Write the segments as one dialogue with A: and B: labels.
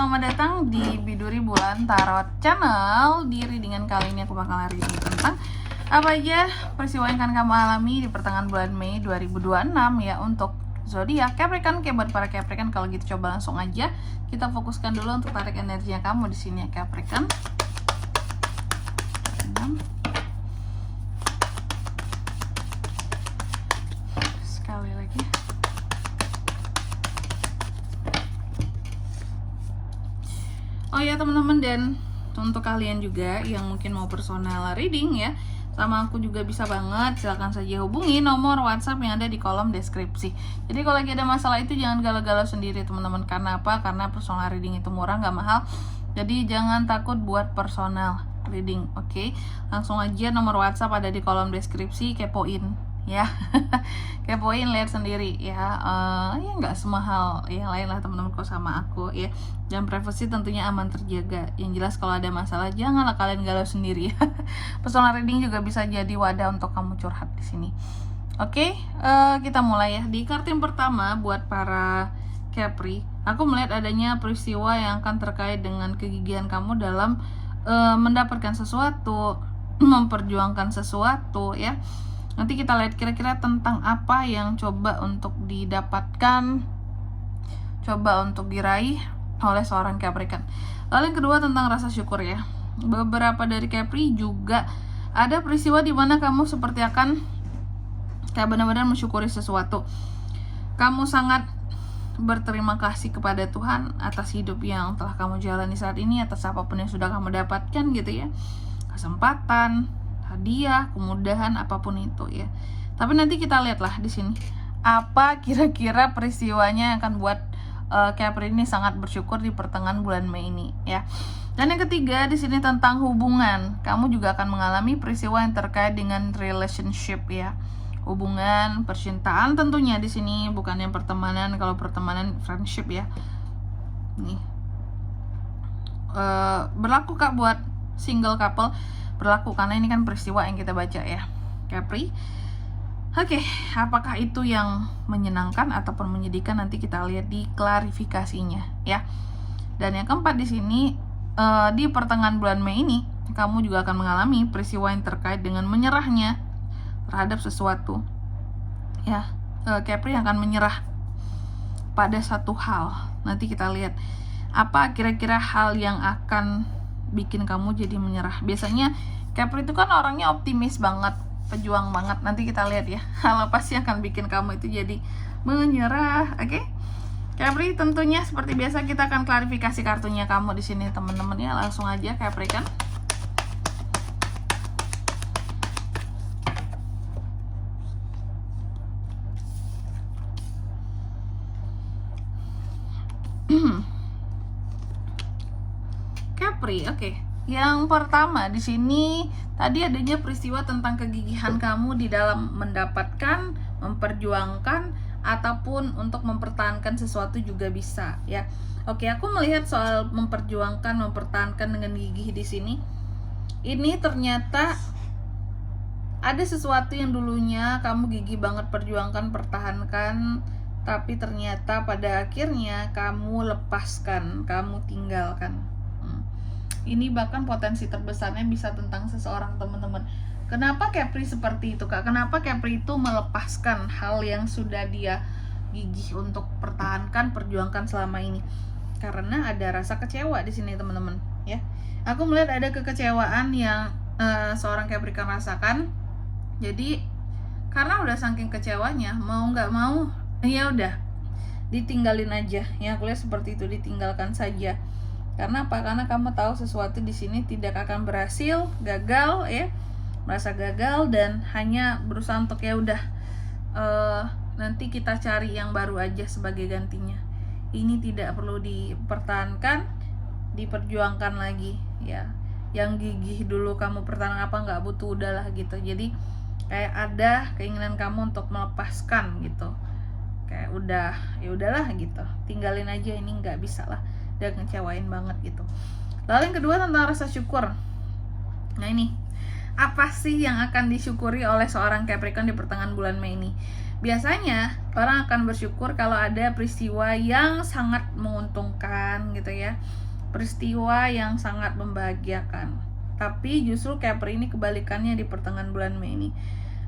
A: selamat datang di Biduri Bulan Tarot Channel. Di readingan kali ini aku bakal reading tentang apa aja peristiwa yang akan kamu alami di pertengahan bulan Mei 2026 ya untuk zodiak Capricorn. Kayak buat para Capricorn, kalau gitu coba langsung aja kita fokuskan dulu untuk tarik energinya kamu di sini ya Capricorn. Sekali lagi. Oh ya teman-teman, dan untuk kalian juga yang mungkin mau personal reading ya sama aku juga bisa banget, silahkan saja hubungi nomor WhatsApp yang ada di kolom deskripsi. Jadi kalau lagi ada masalah itu jangan galau-galau sendiri teman-teman. Karena apa? Karena personal reading itu murah, nggak mahal. Jadi jangan takut buat personal reading, oke? Langsung aja nomor WhatsApp ada di kolom deskripsi, kepoin ya. Kepoin, lihat sendiri ya. Ya nggak semahal yang lain lah teman-teman kok sama aku ya. Dan privasi tentunya aman terjaga. Yang jelas kalau ada masalah janganlah kalian galau sendiri ya. Personal reading juga bisa jadi wadah untuk kamu curhat di sini. Oke, kita mulai ya. Di kartu yang pertama buat para Capri, aku melihat adanya peristiwa yang akan terkait dengan kegigihan kamu dalam mendapatkan sesuatu, memperjuangkan sesuatu ya. Nanti kita lihat kira-kira tentang apa yang coba untuk didapatkan, coba untuk diraih oleh seorang Capricorn. Lalu yang kedua tentang rasa syukur ya. Beberapa dari Capri juga ada peristiwa di mana kamu seperti akan kayak benar-benar mensyukuri sesuatu. Kamu sangat berterima kasih kepada Tuhan atas hidup yang telah kamu jalani saat ini, atas apapun yang sudah kamu dapatkan gitu ya. Kesempatan, hadiah, kemudahan, apapun itu ya. Tapi nanti kita lihatlah di sini apa kira-kira peristiwanya yang akan buat Capri ini sangat bersyukur di pertengahan bulan Mei ini ya. Dan yang ketiga di sini tentang hubungan. Kamu juga akan mengalami peristiwa yang terkait dengan relationship ya. Hubungan, percintaan tentunya di sini, bukan yang pertemanan. Kalau pertemanan friendship ya. Nih. Berlaku Kak buat single couple, berlaku karena ini kan peristiwa yang kita baca ya Capri. Oke, apakah itu yang menyenangkan ataupun menyedihkan, nanti kita lihat di klarifikasinya ya. Dan yang keempat di sini di pertengahan bulan Mei ini kamu juga akan mengalami peristiwa yang terkait dengan menyerahnya terhadap sesuatu ya. Capri akan menyerah pada satu hal. Nanti kita lihat apa kira-kira hal yang akan bikin kamu jadi menyerah. Biasanya Capri itu kan orangnya optimis banget, pejuang banget. Nanti kita lihat ya hal apa sih yang akan bikin kamu itu jadi menyerah. Oke, Capri tentunya seperti biasa kita akan klarifikasi kartunya kamu di sini teman-teman ya. Langsung aja Capri kan. Capri, oke. Yang pertama di sini tadi adanya peristiwa tentang kegigihan kamu di dalam mendapatkan, memperjuangkan ataupun untuk mempertahankan sesuatu juga bisa ya. Oke, aku melihat soal memperjuangkan, mempertahankan dengan gigih di sini. Ini ternyata ada sesuatu yang dulunya kamu gigih banget perjuangkan, pertahankan, tapi ternyata pada akhirnya kamu lepaskan, kamu tinggalkan. Ini bahkan potensi terbesarnya bisa tentang seseorang teman-teman. Kenapa Capri seperti itu Kak? Kenapa Capri itu melepaskan hal yang sudah dia gigih untuk pertahankan, perjuangkan selama ini? Karena ada rasa kecewa di sini teman-teman ya. Aku melihat ada kekecewaan yang seorang Capricorn rasakan. Jadi karena udah saking kecewanya, mau nggak mau ya udah ditinggalin aja. Ya aku lihat seperti itu, ditinggalkan saja. Karena apa? Karena kamu tahu sesuatu di sini tidak akan berhasil, gagal ya, merasa gagal dan hanya berusaha untuk ya udah nanti kita cari yang baru aja sebagai gantinya. Ini tidak perlu dipertahankan, diperjuangkan lagi ya. Yang gigih dulu kamu pertahankan apa nggak butuh, udahlah gitu. Jadi kayak ada keinginan kamu untuk melepaskan gitu. Kayak udah ya udahlah gitu, tinggalin aja, ini nggak bisa lah, udah ngecewain banget gitu. Lalu yang kedua tentang rasa syukur. Nah ini apa sih yang akan disyukuri oleh seorang Capricorn di pertengahan bulan Mei ini? biasanya orang akan bersyukur kalau ada peristiwa yang sangat menguntungkan gitu ya, peristiwa yang sangat membahagiakan. Tapi justru Capri ini kebalikannya di pertengahan bulan Mei ini.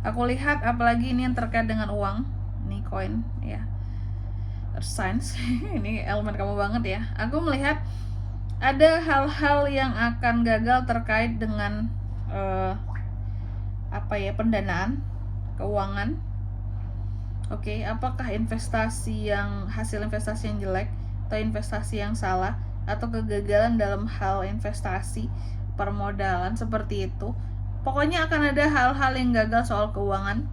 A: Aku lihat apalagi ini yang terkait dengan uang, ini koin ya, Science ini elemen kamu banget ya. Aku melihat ada hal-hal yang akan gagal terkait dengan pendanaan, keuangan. Oke, apakah investasi yang hasil investasi yang jelek atau investasi yang salah atau kegagalan dalam hal investasi, permodalan seperti itu. Pokoknya akan ada hal-hal yang gagal soal keuangan.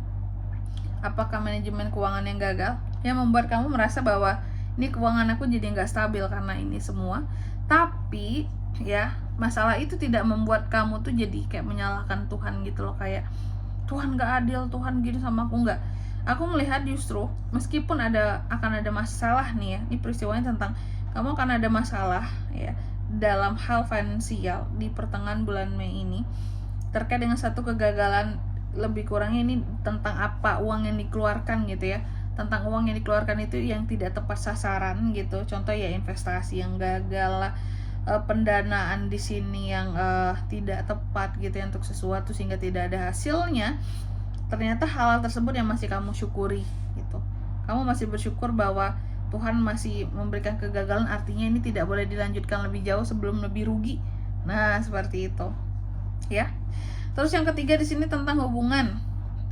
A: Apakah manajemen keuangan yang gagal yang membuat kamu merasa bahwa ini keuangan aku jadi nggak stabil karena ini semua. Tapi ya, masalah itu tidak membuat kamu tuh jadi kayak menyalahkan Tuhan gitu loh, kayak Tuhan nggak adil, Tuhan gini sama aku. nggak. Aku melihat justru meskipun akan ada masalah nih ya, ini peristiwanya tentang kamu akan ada masalah ya dalam hal finansial di pertengahan bulan Mei ini terkait dengan satu kegagalan, lebih kurangnya ini tentang apa uang yang dikeluarkan gitu ya, tentang uang yang dikeluarkan itu yang tidak tepat sasaran gitu. Contoh ya investasi yang gagal lah, pendanaan di sini yang tidak tepat gitu ya untuk sesuatu sehingga tidak ada hasilnya. Ternyata hal tersebut yang masih kamu syukuri gitu. Kamu masih bersyukur bahwa Tuhan masih memberikan kegagalan, artinya ini tidak boleh dilanjutkan lebih jauh sebelum lebih rugi. Nah, seperti itu. Ya. Terus yang ketiga di sini tentang hubungan,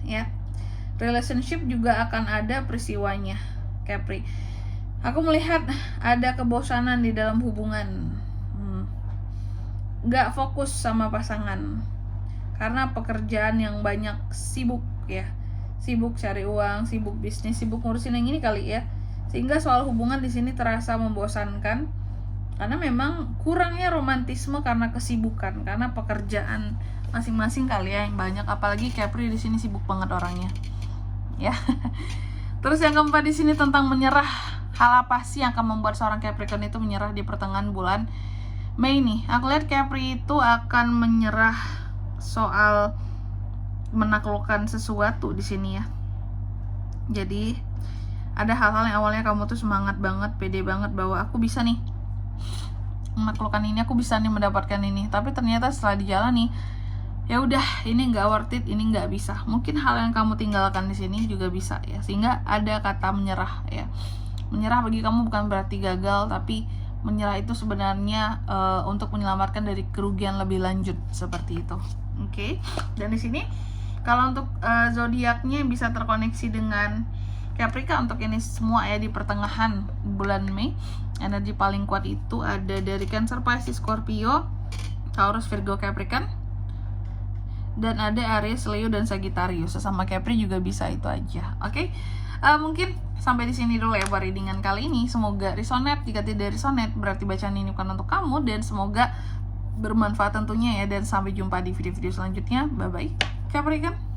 A: ya. Relationship juga akan ada peristiwanya, Capri. Aku melihat ada kebosanan di dalam hubungan. Nggak fokus sama pasangan. Karena pekerjaan yang banyak, sibuk ya. Sibuk cari uang, sibuk bisnis, sibuk ngurusin yang ini kali ya. Sehingga soal hubungan di sini terasa membosankan karena memang kurangnya romantisme karena kesibukan, karena pekerjaan masing-masing kali ya yang banyak, apalagi Capri di sini sibuk banget orangnya. Ya. Terus yang keempat di sini tentang menyerah. Hal apa sih yang akan membuat seorang Capricorn itu menyerah di pertengahan bulan Mei nih? Aku lihat Capri itu akan menyerah soal menaklukkan sesuatu di sini ya. Jadi ada hal-hal yang awalnya kamu tuh semangat banget, pede banget bahwa aku bisa nih menaklukkan ini, aku bisa nih mendapatkan ini. Tapi ternyata setelah dijalani, ya udah ini nggak worth it, ini nggak bisa. Mungkin hal yang kamu tinggalkan di sini juga bisa ya. Sehingga ada kata menyerah ya. Menyerah bagi kamu bukan berarti gagal, tapi menyerah itu sebenarnya untuk menyelamatkan dari kerugian lebih lanjut seperti itu. Oke. Dan di sini kalau untuk zodiaknya bisa terkoneksi dengan Capricorn untuk ini semua ya di pertengahan bulan Mei. Energi paling kuat itu ada dari Cancer, Pisces, Scorpio, Taurus, Virgo, Capricorn. Dan ada Aries, Leo, dan Sagittarius. Sesama Capri juga bisa itu aja. Oke. Mungkin sampai di sini dulu ya buat readingan kali ini. Semoga resonate. Jika tidak resonate berarti bacaan ini bukan untuk kamu, dan semoga bermanfaat tentunya ya. Dan sampai jumpa di video-video selanjutnya. Bye bye Capricorn.